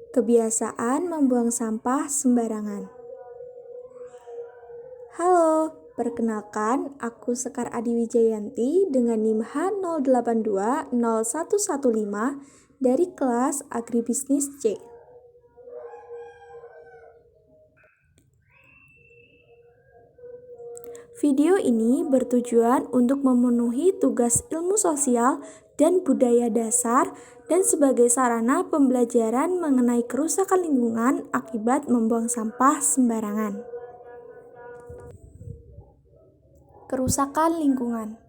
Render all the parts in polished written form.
Kebiasaan membuang sampah sembarangan. Halo, perkenalkan aku Sekar Adi Wijayanti dengan NIM H08201115 dari kelas Agribisnis C. Video ini bertujuan untuk memenuhi tugas ilmu sosial dan budaya dasar dan sebagai sarana pembelajaran mengenai kerusakan lingkungan akibat membuang sampah sembarangan. Kerusakan lingkungan.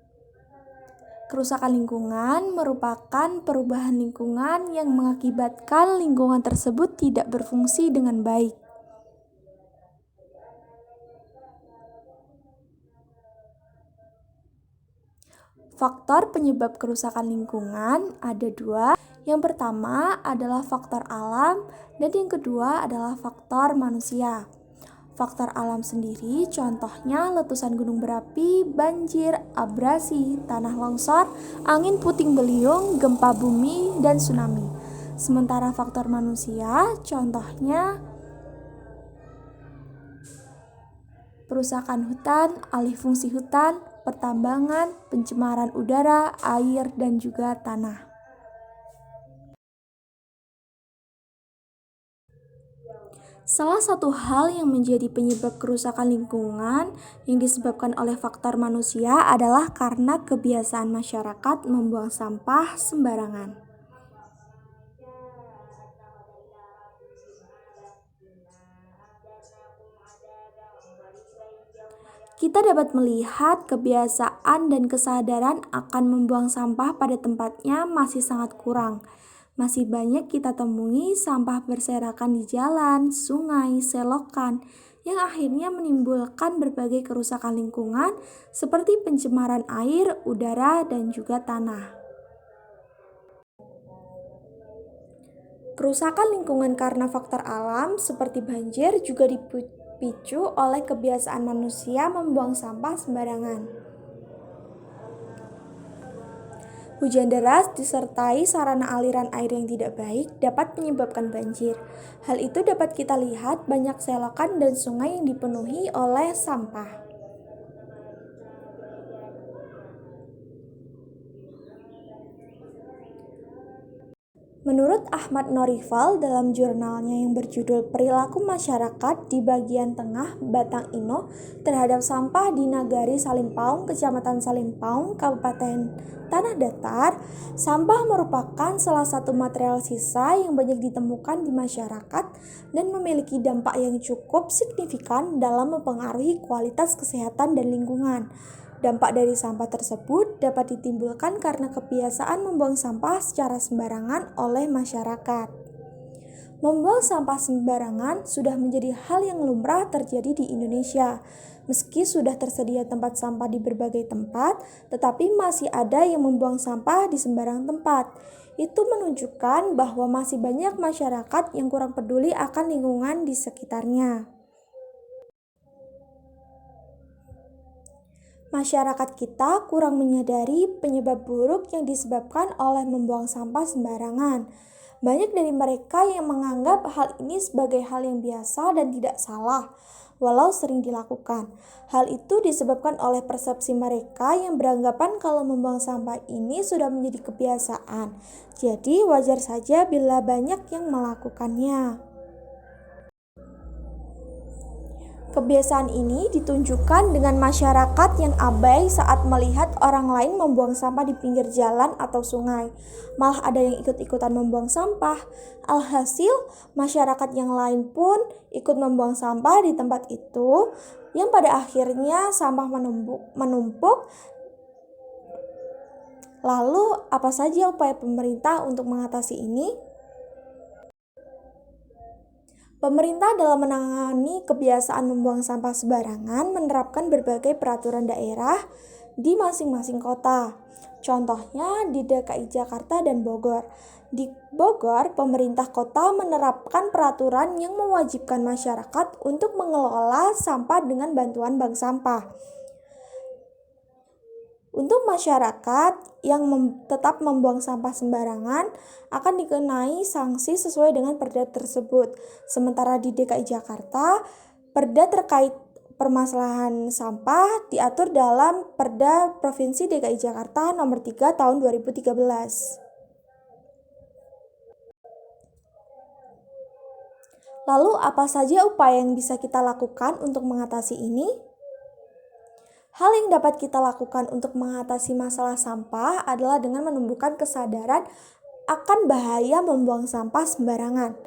Kerusakan lingkungan merupakan perubahan lingkungan yang mengakibatkan lingkungan tersebut tidak berfungsi dengan baik. Faktor penyebab kerusakan lingkungan ada dua. Yang pertama adalah faktor alam dan yang kedua adalah faktor manusia. Faktor alam sendiri contohnya letusan gunung berapi, banjir, abrasi, tanah longsor, angin puting beliung, gempa bumi, dan tsunami. Sementara faktor manusia contohnya perusakan hutan, alih fungsi hutan, pertambangan, pencemaran udara, air, dan juga tanah. Salah satu hal yang menjadi penyebab kerusakan lingkungan yang disebabkan oleh faktor manusia adalah karena kebiasaan masyarakat membuang sampah sembarangan. Kita dapat melihat kebiasaan dan kesadaran akan membuang sampah pada tempatnya masih sangat kurang. Masih banyak kita temui sampah berserakan di jalan, sungai, selokan, yang akhirnya menimbulkan berbagai kerusakan lingkungan seperti pencemaran air, udara, dan juga tanah. Kerusakan lingkungan karena faktor alam seperti banjir juga dipicu oleh kebiasaan manusia membuang sampah sembarangan. Hujan deras disertai sarana aliran air yang tidak baik dapat menyebabkan banjir. Hal itu dapat kita lihat banyak selokan dan sungai yang dipenuhi oleh sampah. Menurut Ahmad Norifal dalam jurnalnya yang berjudul Perilaku Masyarakat di bagian tengah Batang Ino terhadap sampah di Nagari Salimpaung, Kecamatan Salimpaung, Kabupaten Tanah Datar, sampah merupakan salah satu material sisa yang banyak ditemukan di masyarakat dan memiliki dampak yang cukup signifikan dalam mempengaruhi kualitas kesehatan dan lingkungan. Dampak dari sampah tersebut dapat ditimbulkan karena kebiasaan membuang sampah secara sembarangan oleh masyarakat. Membuang sampah sembarangan sudah menjadi hal yang lumrah terjadi di Indonesia. Meski sudah tersedia tempat sampah di berbagai tempat, tetapi masih ada yang membuang sampah di sembarang tempat. Itu menunjukkan bahwa masih banyak masyarakat yang kurang peduli akan lingkungan di sekitarnya. Masyarakat kita kurang menyadari penyebab buruk yang disebabkan oleh membuang sampah sembarangan. Banyak dari mereka yang menganggap hal ini sebagai hal yang biasa dan tidak salah, walau sering dilakukan. Hal itu disebabkan oleh persepsi mereka yang beranggapan kalau membuang sampah ini sudah menjadi kebiasaan. Jadi wajar saja bila banyak yang melakukannya. Kebiasaan ini ditunjukkan dengan masyarakat yang abai saat melihat orang lain membuang sampah di pinggir jalan atau sungai. Malah ada yang ikut-ikutan membuang sampah. Alhasil, masyarakat yang lain pun ikut membuang sampah di tempat itu, yang pada akhirnya sampah menumpuk. Lalu, apa saja upaya pemerintah untuk mengatasi ini? Pemerintah dalam menangani kebiasaan membuang sampah sembarangan menerapkan berbagai peraturan daerah di masing-masing kota. Contohnya di DKI Jakarta dan Bogor. Di Bogor, pemerintah kota menerapkan peraturan yang mewajibkan masyarakat untuk mengelola sampah dengan bantuan bank sampah. Untuk masyarakat yang tetap membuang sampah sembarangan akan dikenai sanksi sesuai dengan perda tersebut. Sementara di DKI Jakarta, perda terkait permasalahan sampah diatur dalam Perda Provinsi DKI Jakarta nomor 3 tahun 2013. Lalu apa saja upaya yang bisa kita lakukan untuk mengatasi ini? Hal yang dapat kita lakukan untuk mengatasi masalah sampah adalah dengan menumbuhkan kesadaran akan bahaya membuang sampah sembarangan.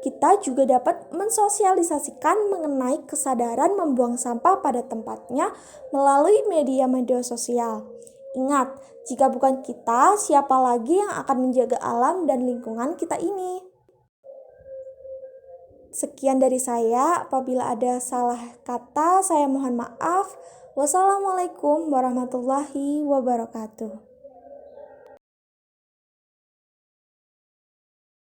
Kita juga dapat mensosialisasikan mengenai kesadaran membuang sampah pada tempatnya melalui media-media sosial. Ingat, jika bukan kita, siapa lagi yang akan menjaga alam dan lingkungan kita ini? Sekian dari saya, apabila ada salah kata, saya mohon maaf. Wassalamualaikum warahmatullahi wabarakatuh.